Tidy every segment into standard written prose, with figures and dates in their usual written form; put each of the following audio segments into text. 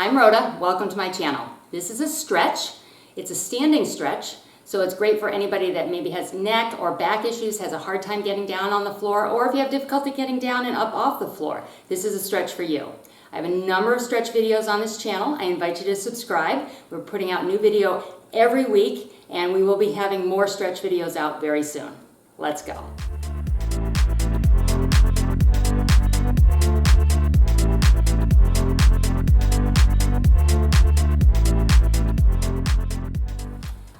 I'm Rhoda, welcome to my channel. This is a stretch. It's a standing stretch, so it's great for anybody that maybe has neck or back issues, has a hard time getting down on the floor, or if you have difficulty getting down and up off the floor, this is a stretch for you. I have a number of stretch videos on this channel. I invite you to subscribe. We're putting out new video every week, and we will be having more stretch videos out very soon. Let's go.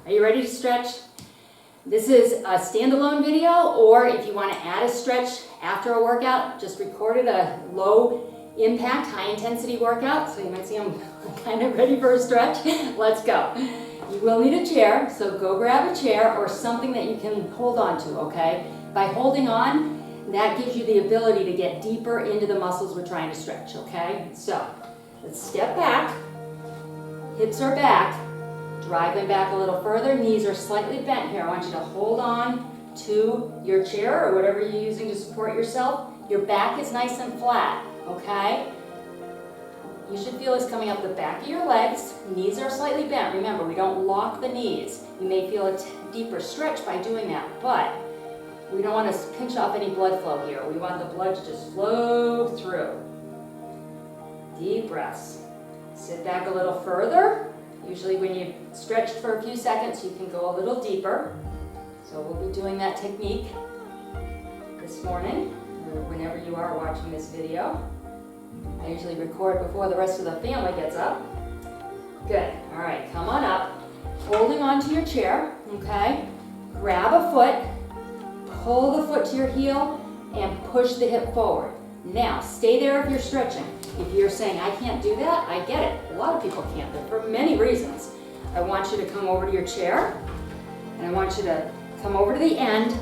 Are you ready to stretch? This is a standalone video, or if you want to add a stretch after a workout, just recorded a low impact, high intensity workout. So you might see I'm kind of ready for a stretch. Let's go. You will need a chair, so go grab a chair or something that you can hold on to, okay? By holding on, that gives you the ability to get deeper into the muscles we're trying to stretch, okay? So let's step back, hips are back. Drive them back a little further. Knees are slightly bent here. I want you to hold on to your chair or whatever you're using to support yourself. Your back is nice and flat, okay? You should feel this coming up the back of your legs. Knees are slightly bent. Remember, we don't lock the knees. You may feel a deeper stretch by doing that, but we don't want to pinch off any blood flow here. We want the blood to just flow through. Deep breaths. Sit back a little further. Usually when you've stretched for a few seconds, you can go a little deeper. So we'll be doing that technique this morning, or whenever you are watching this video. I usually record before the rest of the family gets up. Good. All right, come on up. Holding on to your chair, okay? Grab a foot, pull the foot to your heel, and push the hip forward. Now, stay there if you're stretching. If you're saying, I can't do that, I get it. A lot of people can't, but for many reasons. I want you to come over to your chair, and I want you to come over to the end,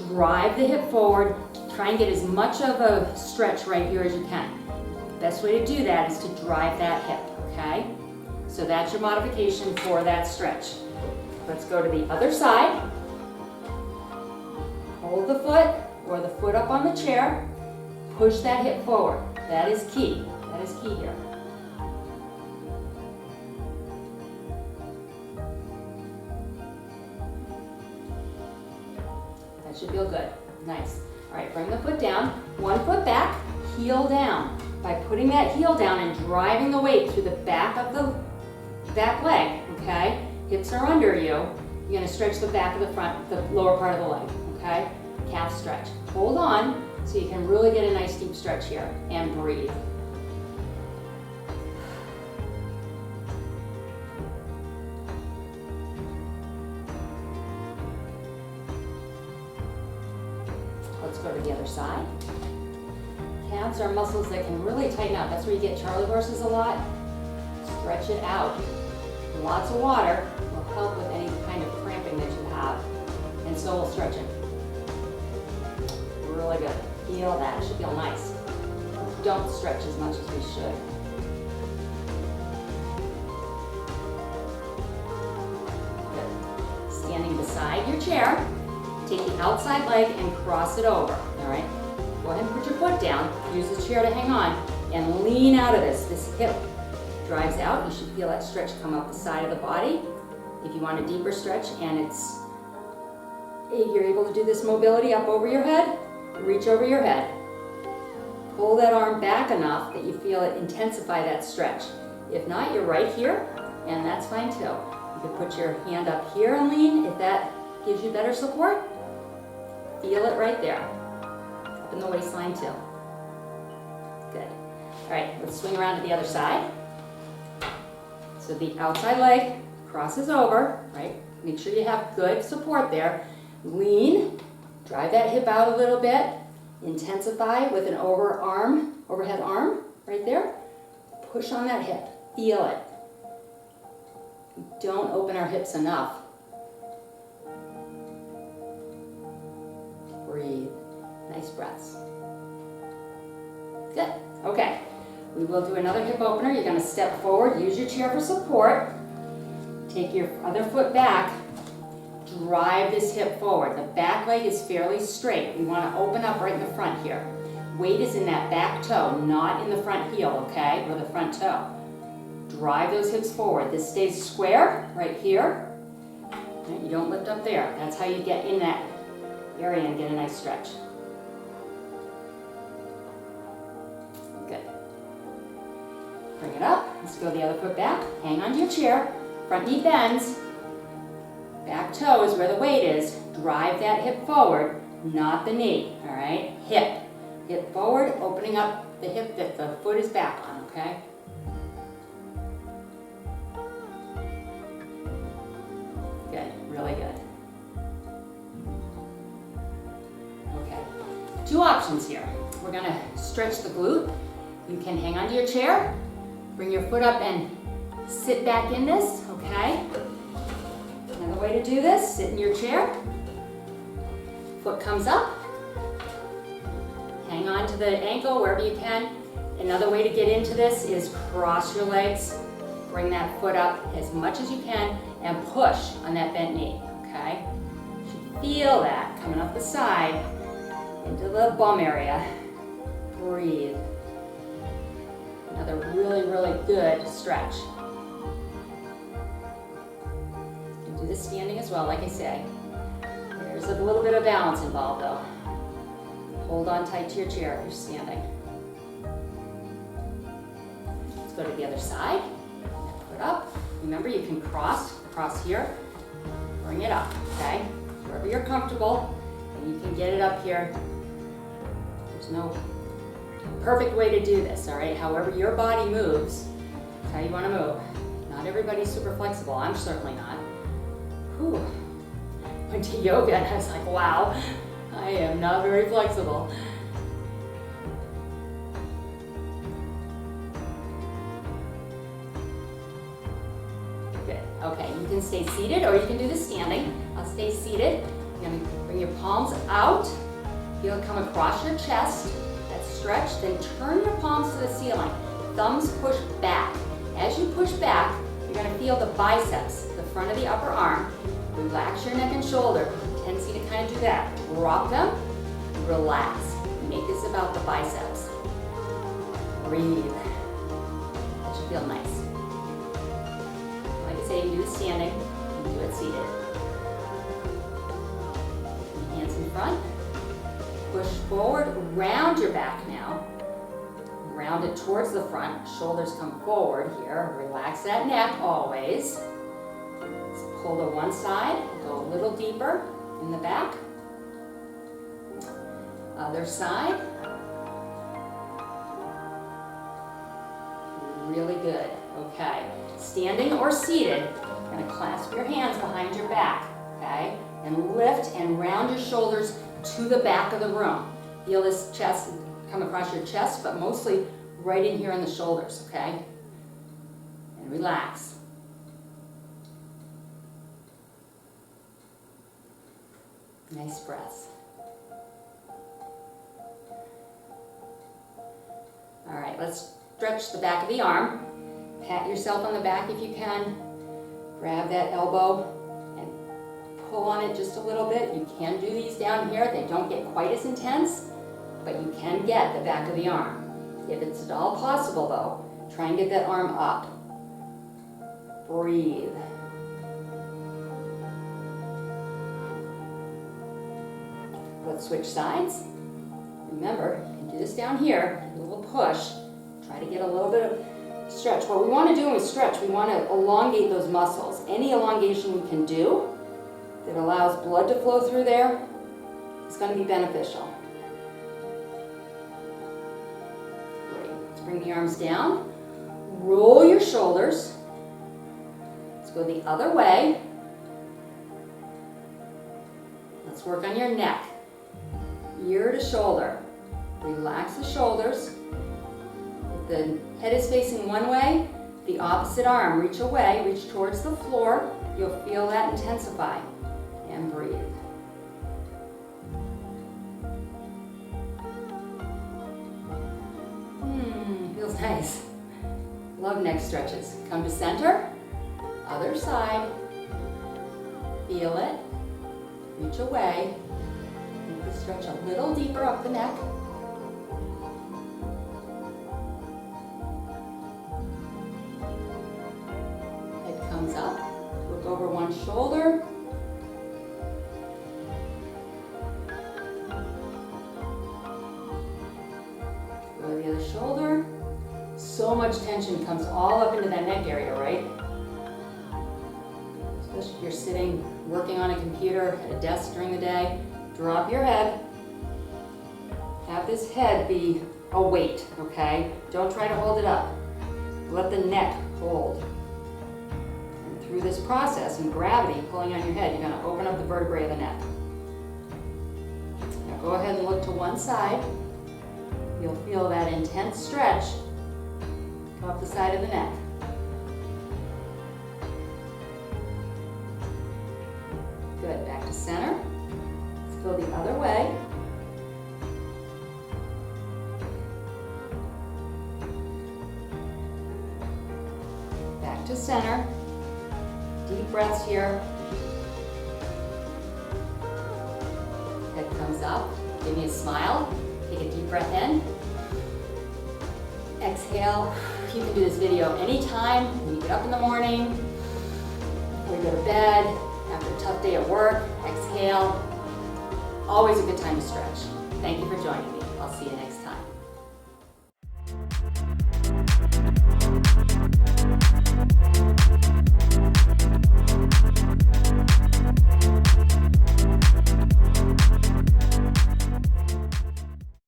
drive the hip forward, try and get as much of a stretch right here as you can. The best way to do that is to drive that hip, okay? So that's your modification for that stretch. Let's go to the other side. Hold the foot, or the foot up on the chair. Push that hip forward. That is key. That is key here. That should feel good. Nice. All right, bring the foot down. One foot back, heel down. By putting that heel down and driving the weight through the back of the back leg, okay? Hips are under you. You're going to stretch the back of the front, the lower part of the leg, okay? Calf stretch. Hold on. So you can really get a nice deep stretch here and breathe. Let's go to the other side. Calves are muscles that can really tighten up. That's where you get Charlie horses a lot. Stretch it out. Lots of water will help with any kind of cramping that you have. And so will stretching. Really good. Feel that. It should feel nice. Don't stretch as much as we should. Good. Standing beside your chair, take the outside leg and cross it over. All right? Go ahead and put your foot down. Use the chair to hang on and lean out of this. This hip drives out. You should feel that stretch come up the side of the body. If you want a deeper stretch and you're able to do this mobility up over your head, reach over your head. Pull that arm back enough that you feel it intensify that stretch. If not, you're right here, and that's fine too. You can put your hand up here and lean if that gives you better support. Feel it right there. Up in the waistline too. Good. All right, let's swing around to the other side. So the outside leg crosses over, right? Make sure you have good support there. Lean. Drive that hip out a little bit. Intensify with an overhead arm, right there. Push on that hip. Feel it. We don't open our hips enough. Breathe. Nice breaths. Good. Okay. We will do another hip opener. You're going to step forward. Use your chair for support. Take your other foot back. Drive this hip forward. The back leg is fairly straight. We want to open up right in the front here. Weight is in that back toe, not in the front heel, okay, or the front toe. Drive those hips forward. This stays square right here. Right, you don't lift up there. That's how you get in that area and get a nice stretch. Good. Bring it up. Let's go the other foot back. Hang onto your chair. Front knee bends. Back toe is where the weight is. Drive that hip forward, not the knee. All right? Hip. Hip forward, opening up the hip that the foot is back on, okay? Good, really good. Okay, 2 options here. We're gonna stretch the glute. You can hang onto your chair, bring your foot up and sit back in this, okay? Another way to do this, sit in your chair. Foot comes up. Hang on to the ankle wherever you can. Another way to get into this is cross your legs. Bring that foot up as much as you can and push on that bent knee, okay? You should feel that coming up the side into the bum area. Breathe. Another really, really good stretch. You can do this standing as well, like I say. There's a little bit of balance involved though. Hold on tight to your chair if you're standing. Let's go to the other side. Foot up. Remember, you can cross here. Bring it up, okay? Wherever you're comfortable, and you can get it up here. There's no perfect way to do this, all right? However your body moves, that's how you want to move. Not everybody's super flexible. I'm certainly not. Whew. Went to yoga and I was like, wow. I am not very flexible. Good. Okay, you can stay seated or you can do the standing. I'll stay seated. You're going to bring your palms out. You'll come across your chest. That's stretched. Then turn your palms to the ceiling. Thumbs push back. As you push back, you're going to feel the biceps, the front of the upper arm. Relax your neck and shoulder. Tendency to kind of do that. Drop them, relax. Make this about the biceps. Breathe. That should feel nice. Like I say, you can do it standing, you can do it seated. Hands in front. Push forward, round your back now. Round it towards the front. Shoulders come forward here. Relax that neck always. Let's pull to one side, go a little deeper in the back. Other side. Really good. Okay. Standing or seated, you're going to clasp your hands behind your back, okay? And lift and round your shoulders to the back of the room. Feel this chest come across your chest, but mostly right in here on the shoulders, okay? And relax. Nice breaths. All right, let's stretch the back of the arm. Pat yourself on the back if you can. Grab that elbow and pull on it just a little bit. You can do these down here. They don't get quite as intense, but you can get the back of the arm. If it's at all possible though, try and get that arm up. Breathe. Let's switch sides. Remember, you can do this down here, a little push. Try to get a little bit of stretch. What we want to do when we stretch, we want to elongate those muscles. Any elongation we can do that allows blood to flow through there is going to be beneficial. Great. Let's bring the arms down. Roll your shoulders. Let's go the other way. Let's work on your neck. Ear to shoulder. Relax the shoulders. If the head is facing one way, the opposite arm, reach away, reach towards the floor. You'll feel that intensify. And breathe. Feels nice. Love neck stretches. Come to center. Other side. Feel it. Reach away. Make the stretch a little deeper up the neck. over one shoulder. Go to the other shoulder. So much tension comes all up into that neck area, right? Especially if you're sitting, working on a computer at a desk during the day. Drop your head. Have this head be a weight, okay? Don't try to hold it up. Let the neck hold. And through this process and gravity pulling on your head, you're going to open up the vertebrae of the neck. Now go ahead and look to one side. You'll feel that intense stretch go up the side of the neck. Good. Back to center. Let's go the other way. Back to center. Deep breaths here. Head comes up. Give me a smile. Take a deep breath in. Exhale. You can do this video anytime. When you get up in the morning, before you go to bed, after a tough day at work. Exhale. Always a good time to stretch. Thank you for joining me. I'll see you next time.